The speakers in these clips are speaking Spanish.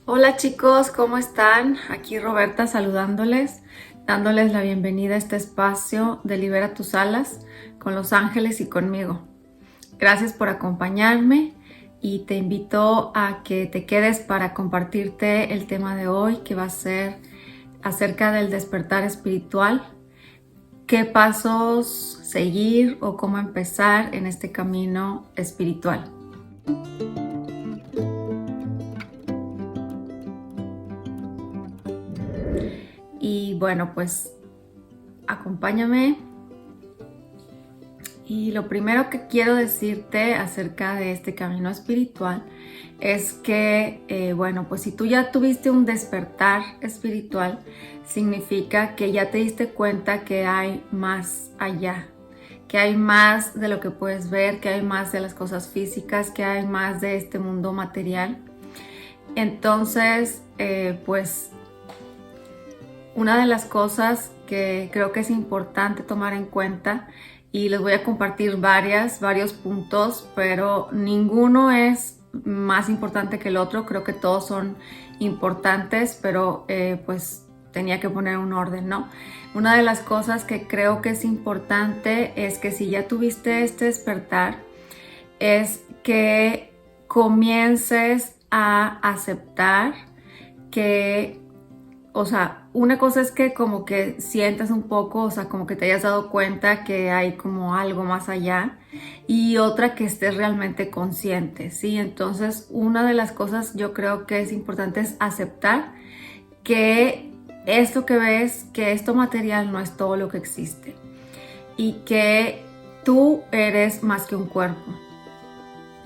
Hola chicos, ¿cómo están? Aquí Roberta saludándoles, dándoles la bienvenida a este espacio de Libera tus alas con los ángeles y conmigo. Gracias por acompañarme y te invito a que te quedes para compartirte el tema de hoy, que va a ser acerca del despertar espiritual, qué pasos seguir o cómo empezar en este camino espiritual. Y bueno, pues acompáñame. Y lo primero que quiero decirte acerca de este camino espiritual es que, bueno, pues si tú ya tuviste un despertar espiritual, significa que ya te diste cuenta que hay más allá, que hay más de lo que puedes ver, que hay más de las cosas físicas, que hay más de este mundo material. Entonces, pues una de las cosas que creo que es importante tomar en cuenta, y les voy a compartir varios puntos, pero ninguno es más importante que el otro. Creo que todos son importantes, pero pues tenía que poner un orden, ¿no? Una de las cosas que creo que es importante es que si ya tuviste este despertar, es que comiences a aceptar que, o sea, una cosa es que como que sientas un poco, o sea, como que te hayas dado cuenta que hay como algo más allá, y otra que estés realmente consciente, ¿sí? Entonces, una de las cosas yo creo que es importante es aceptar que esto que ves, que esto material no es todo lo que existe y que tú eres más que un cuerpo,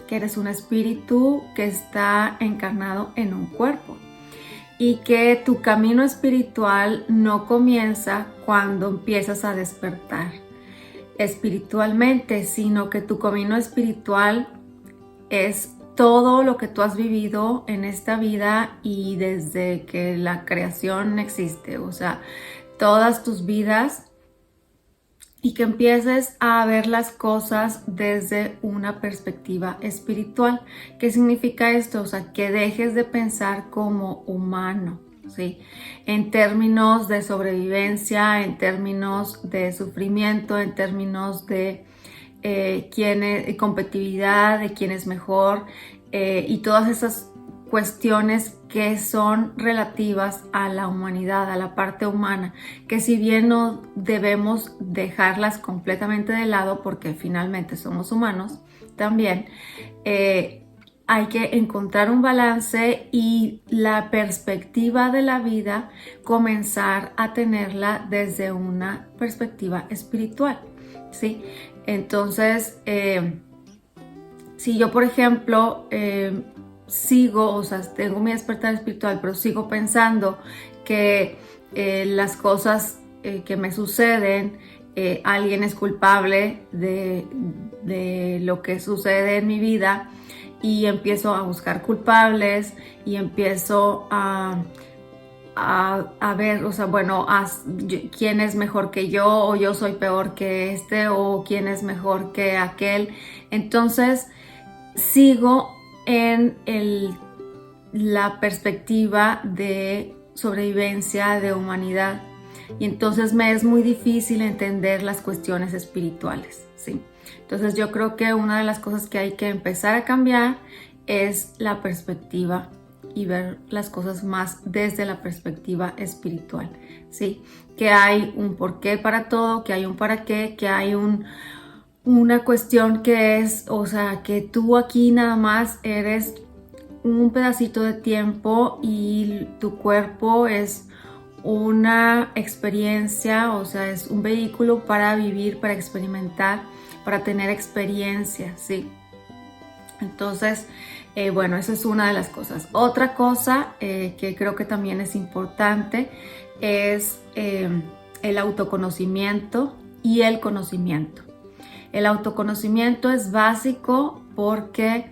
que eres un espíritu que está encarnado en un cuerpo. Y que tu camino espiritual no comienza cuando empiezas a despertar espiritualmente, sino que tu camino espiritual es todo lo que tú has vivido en esta vida y desde que la creación existe, o sea, todas tus vidas, y que empieces a ver las cosas desde una perspectiva espiritual. ¿Qué significa esto? O sea, que dejes de pensar como humano, ¿sí? En términos de sobrevivencia, en términos de sufrimiento, en términos de competitividad, de quién es mejor, y todas esas cuestiones que son relativas a la humanidad, a la parte humana, que si bien no debemos dejarlas completamente de lado porque finalmente somos humanos también, hay que encontrar un balance y la perspectiva de la vida comenzar a tenerla desde una perspectiva espiritual, ¿sí? Entonces, si yo, por ejemplo, sigo, o sea, tengo mi despertar espiritual, pero sigo pensando que las cosas que me suceden, alguien es culpable de lo que sucede en mi vida, y empiezo a buscar culpables y empiezo a ver, o sea, bueno, quién es mejor que yo, o yo soy peor que este, o quién es mejor que aquel. Entonces, sigo en la perspectiva de sobrevivencia, de humanidad, y entonces me es muy difícil entender las cuestiones espirituales, ¿sí? Entonces yo creo que una de las cosas que hay que empezar a cambiar es la perspectiva y ver las cosas más desde la perspectiva espiritual, ¿sí? Que hay un porqué para todo, que hay un para qué, que hay una cuestión que es, o sea, que tú aquí nada más eres un pedacito de tiempo y tu cuerpo es una experiencia, o sea, es un vehículo para vivir, para experimentar, para tener experiencia, ¿sí? Entonces, bueno, esa es una de las cosas. Otra cosa que creo que también es importante es el autoconocimiento y el conocimiento. El autoconocimiento es básico porque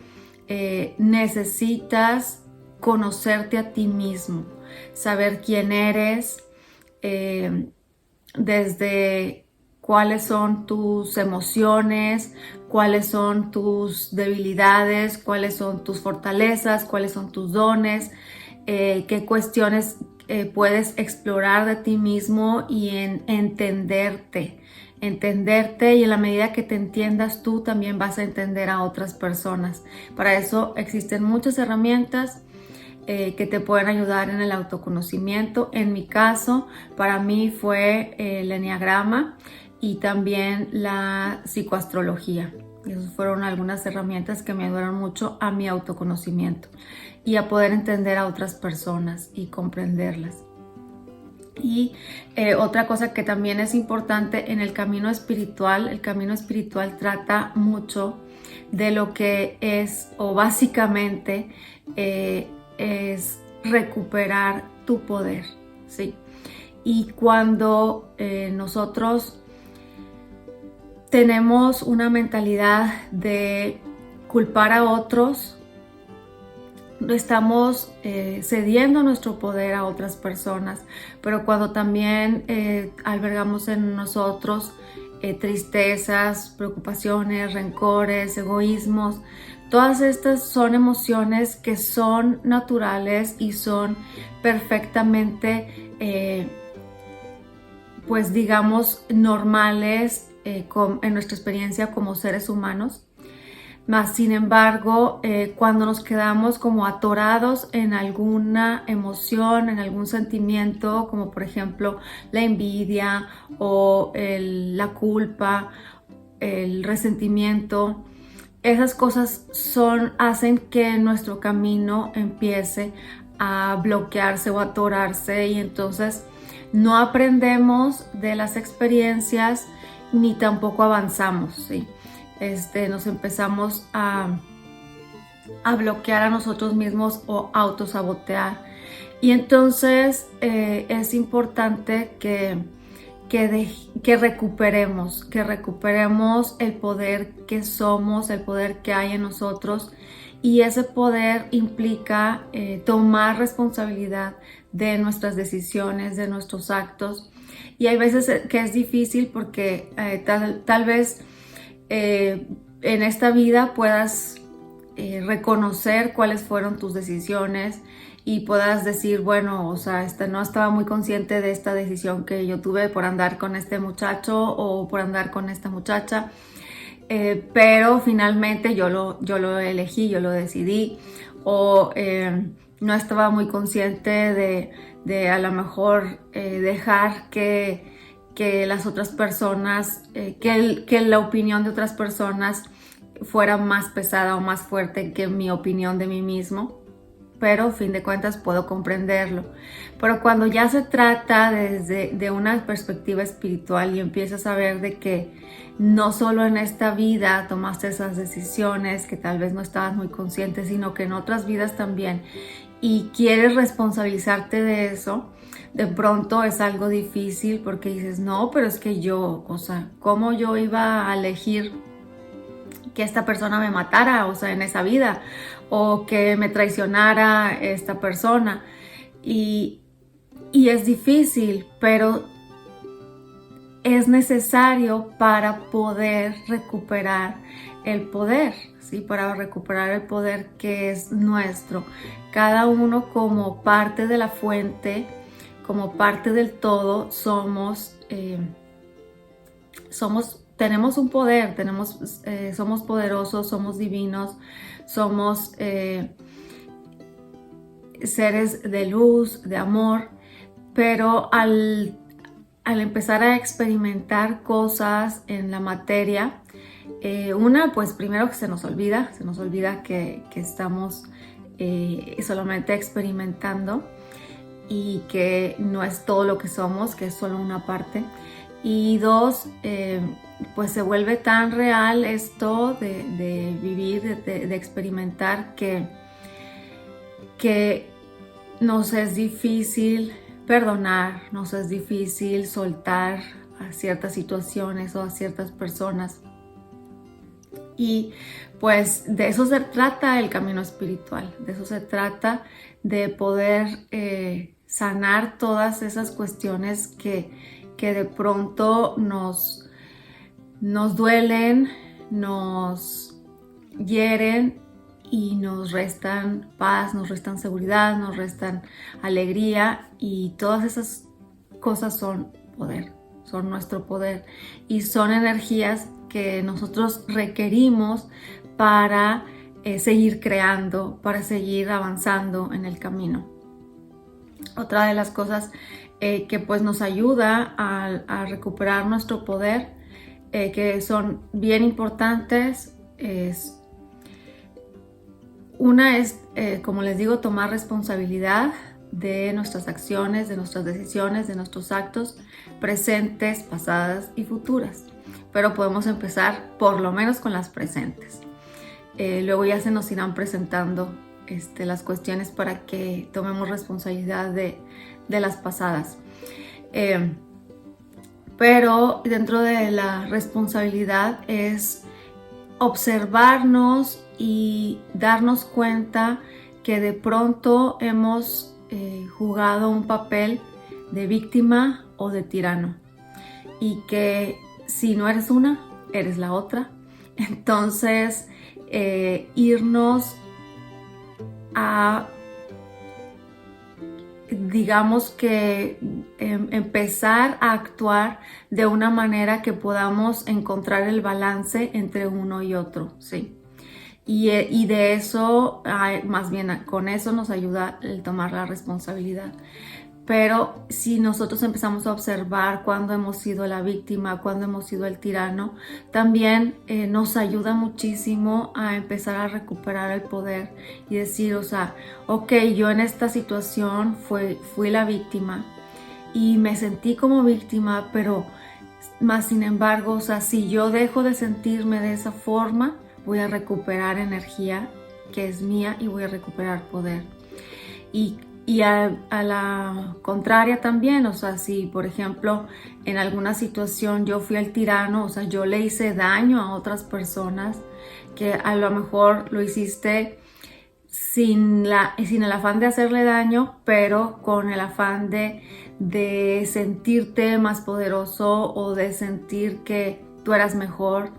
necesitas conocerte a ti mismo, saber quién eres, desde cuáles son tus emociones, cuáles son tus debilidades, cuáles son tus fortalezas, cuáles son tus dones, qué cuestiones puedes explorar de ti mismo y en entenderte y en la medida que te entiendas tú también vas a entender a otras personas. Para eso existen muchas herramientas que te pueden ayudar en el autoconocimiento. En mi caso, para mí fue el eneagrama y también la psicoastrología. Esas fueron algunas herramientas que me ayudaron mucho a mi autoconocimiento y a poder entender a otras personas y comprenderlas. Y otra cosa que también es importante en el camino espiritual trata mucho de lo que es, o básicamente es recuperar tu poder, ¿sí? Y cuando nosotros tenemos una mentalidad de culpar a otros, estamos cediendo nuestro poder a otras personas, pero cuando también albergamos en nosotros tristezas, preocupaciones, rencores, egoísmos, todas estas son emociones que son naturales y son perfectamente, pues digamos, normales en nuestra experiencia como seres humanos. Mas, sin embargo, cuando nos quedamos como atorados en alguna emoción, en algún sentimiento, como por ejemplo la envidia o la culpa, el resentimiento, esas cosas hacen que nuestro camino empiece a bloquearse o a atorarse y entonces no aprendemos de las experiencias ni tampoco avanzamos, ¿sí? Nos empezamos a bloquear a nosotros mismos o autosabotear. Y entonces es importante que recuperemos el poder que somos, el poder que hay en nosotros. Y ese poder implica tomar responsabilidad de nuestras decisiones, de nuestros actos. Y hay veces que es difícil porque tal vez en esta vida puedas reconocer cuáles fueron tus decisiones y puedas decir, bueno, o sea, no estaba muy consciente de esta decisión que yo tuve por andar con este muchacho o por andar con esta muchacha, pero finalmente yo lo elegí, yo lo decidí, o no estaba muy consciente de a lo mejor dejar que las otras personas, que la opinión de otras personas fuera más pesada o más fuerte que mi opinión de mí mismo, pero a fin de cuentas puedo comprenderlo. Pero cuando ya se trata de una perspectiva espiritual y empiezas a ver de que no solo en esta vida tomaste esas decisiones que tal vez no estabas muy consciente, sino que en otras vidas también, y quieres responsabilizarte de eso, de pronto es algo difícil porque dices, no, pero es que yo, o sea, ¿cómo yo iba a elegir que esta persona me matara, o sea, en esa vida, o que me traicionara esta persona? Y es difícil, pero es necesario para poder recuperar el poder, ¿sí? Para recuperar el poder que es nuestro. Cada uno como parte de la fuente, como parte del todo, tenemos un poder, somos poderosos, somos divinos, somos seres de luz, de amor, pero al empezar a experimentar cosas en la materia, pues primero que se nos olvida que estamos solamente experimentando y que no es todo lo que somos, que es solo una parte. Y dos, pues se vuelve tan real esto de vivir, de experimentar, que nos es difícil perdonar, nos es difícil soltar a ciertas situaciones o a ciertas personas. Y pues de eso se trata el camino espiritual, de eso se trata, de poder sanar todas esas cuestiones que de pronto nos nos duelen, nos hieren y nos restan paz, nos restan seguridad, nos restan alegría, y todas esas cosas son poder, son nuestro poder y son energías que nosotros requerimos para seguir creando, para seguir avanzando en el camino. Otra de las cosas que pues nos ayuda a recuperar nuestro poder, que son bien importantes, una es, como les digo, tomar responsabilidad de nuestras acciones, de nuestras decisiones, de nuestros actos presentes, pasadas y futuras. Pero podemos empezar por lo menos con las presentes. Luego ya se nos irán presentando las cuestiones para que tomemos responsabilidad de las pasadas. Pero dentro de la responsabilidad es observarnos y darnos cuenta que de pronto hemos jugado un papel de víctima o de tirano, y que si no eres una, eres la otra. Entonces, irnos a, digamos que, empezar a actuar de una manera que podamos encontrar el balance entre uno y otro, ¿sí? Y de eso, más bien con eso nos ayuda el tomar la responsabilidad. Pero si nosotros empezamos a observar cuándo hemos sido la víctima, cuándo hemos sido el tirano, también nos ayuda muchísimo a empezar a recuperar el poder y decir, o sea, ok, yo en esta situación fui la víctima y me sentí como víctima, pero más sin embargo, o sea, si yo dejo de sentirme de esa forma, voy a recuperar energía que es mía y voy a recuperar poder. Y a la contraria también, o sea, si por ejemplo en alguna situación yo fui el tirano, o sea, yo le hice daño a otras personas, que a lo mejor lo hiciste sin el afán de hacerle daño, pero con el afán de sentirte más poderoso o de sentir que tú eras mejor,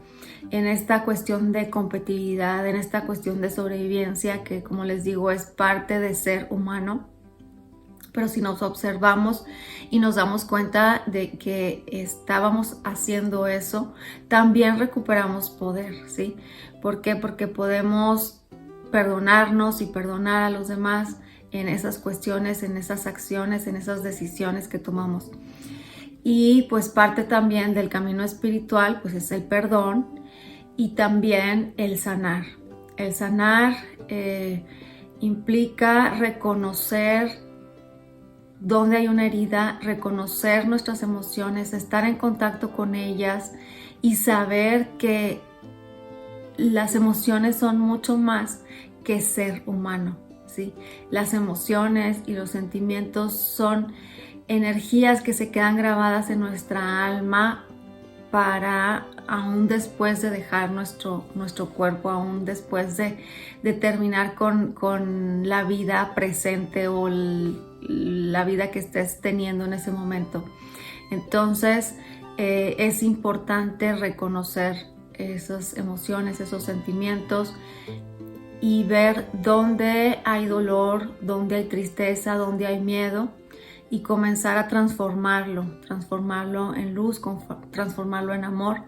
en esta cuestión de competitividad, en esta cuestión de sobrevivencia, que como les digo es parte de ser humano. Pero si nos observamos y nos damos cuenta de que estábamos haciendo eso, también recuperamos poder, ¿sí? ¿Por qué? Porque podemos perdonarnos y perdonar a los demás en esas cuestiones, en esas acciones, en esas decisiones que tomamos. Y pues parte también del camino espiritual pues es el perdón y también el sanar. El sanar implica reconocer donde hay una herida, reconocer nuestras emociones, estar en contacto con ellas y saber que las emociones son mucho más que ser humano, ¿sí? Las emociones y los sentimientos son energías que se quedan grabadas en nuestra alma para aún después de dejar nuestro cuerpo, aún después de terminar con la vida presente o la vida que estés teniendo en ese momento. Entonces es importante reconocer esas emociones, esos sentimientos y ver dónde hay dolor, dónde hay tristeza, dónde hay miedo, y comenzar a transformarlo en luz, transformarlo en amor.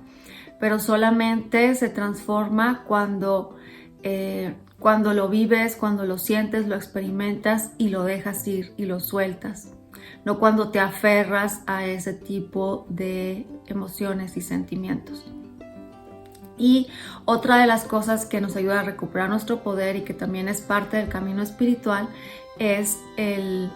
Pero solamente se transforma cuando lo vives, cuando lo sientes, lo experimentas y lo dejas ir y lo sueltas. No cuando te aferras a ese tipo de emociones y sentimientos. Y otra de las cosas que nos ayuda a recuperar nuestro poder y que también es parte del camino espiritual es en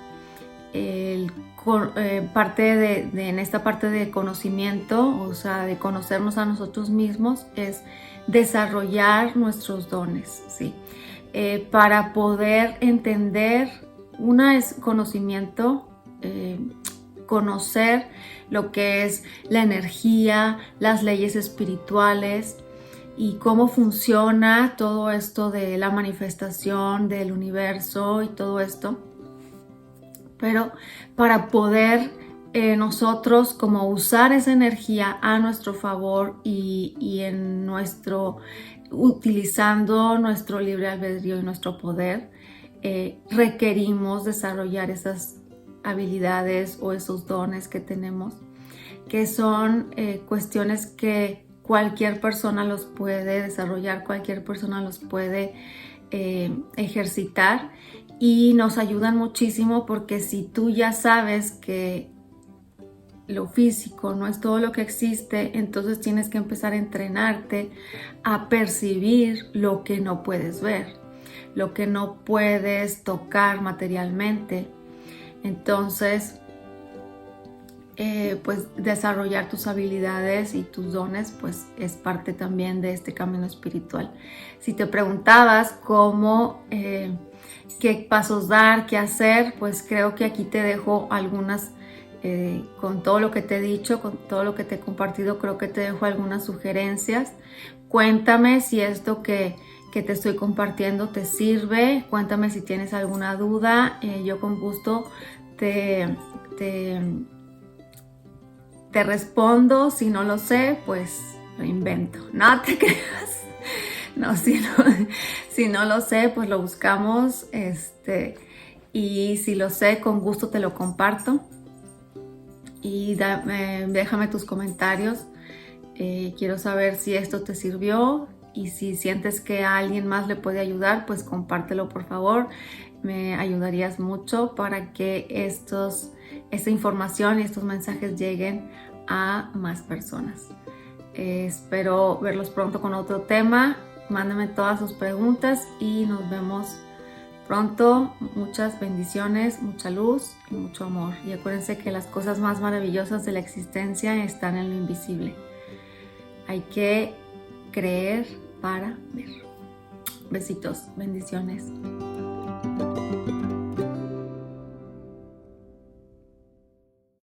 esta parte de conocimiento, o sea, de conocernos a nosotros mismos, es desarrollar nuestros dones, ¿sí? Para poder entender, una es conocimiento, conocer lo que es la energía, las leyes espirituales y cómo funciona todo esto de la manifestación del universo y todo esto. Pero para poder nosotros como usar esa energía a nuestro favor y en utilizando nuestro libre albedrío y nuestro poder, requerimos desarrollar esas habilidades o esos dones que tenemos, que son cuestiones que cualquier persona los puede desarrollar, cualquier persona los puede ejercitar, y nos ayudan muchísimo, porque si tú ya sabes que lo físico no es todo lo que existe, entonces tienes que empezar a entrenarte a percibir lo que no puedes ver, lo que no puedes tocar materialmente. Entonces, pues desarrollar tus habilidades y tus dones, pues es parte también de este camino espiritual. Si te preguntabas cómo, qué pasos dar, qué hacer, pues creo que aquí te dejo algunas, con todo lo que te he dicho, con todo lo que te he compartido, creo que te dejo algunas sugerencias. Cuéntame si esto que te estoy compartiendo te sirve, cuéntame si tienes alguna duda, yo con gusto te respondo. Si no lo sé, pues lo invento. No te creas. No, si no lo sé, pues lo buscamos. Y si lo sé, con gusto te lo comparto. Y déjame tus comentarios. Quiero saber si esto te sirvió, y si sientes que a alguien más le puede ayudar, pues compártelo, por favor. Me ayudarías mucho para que esta información y estos mensajes lleguen a más personas. Espero verlos pronto con otro tema. Mándame todas sus preguntas y nos vemos pronto. Muchas bendiciones, mucha luz y mucho amor. Y acuérdense que las cosas más maravillosas de la existencia están en lo invisible. Hay que creer para ver. Besitos, bendiciones.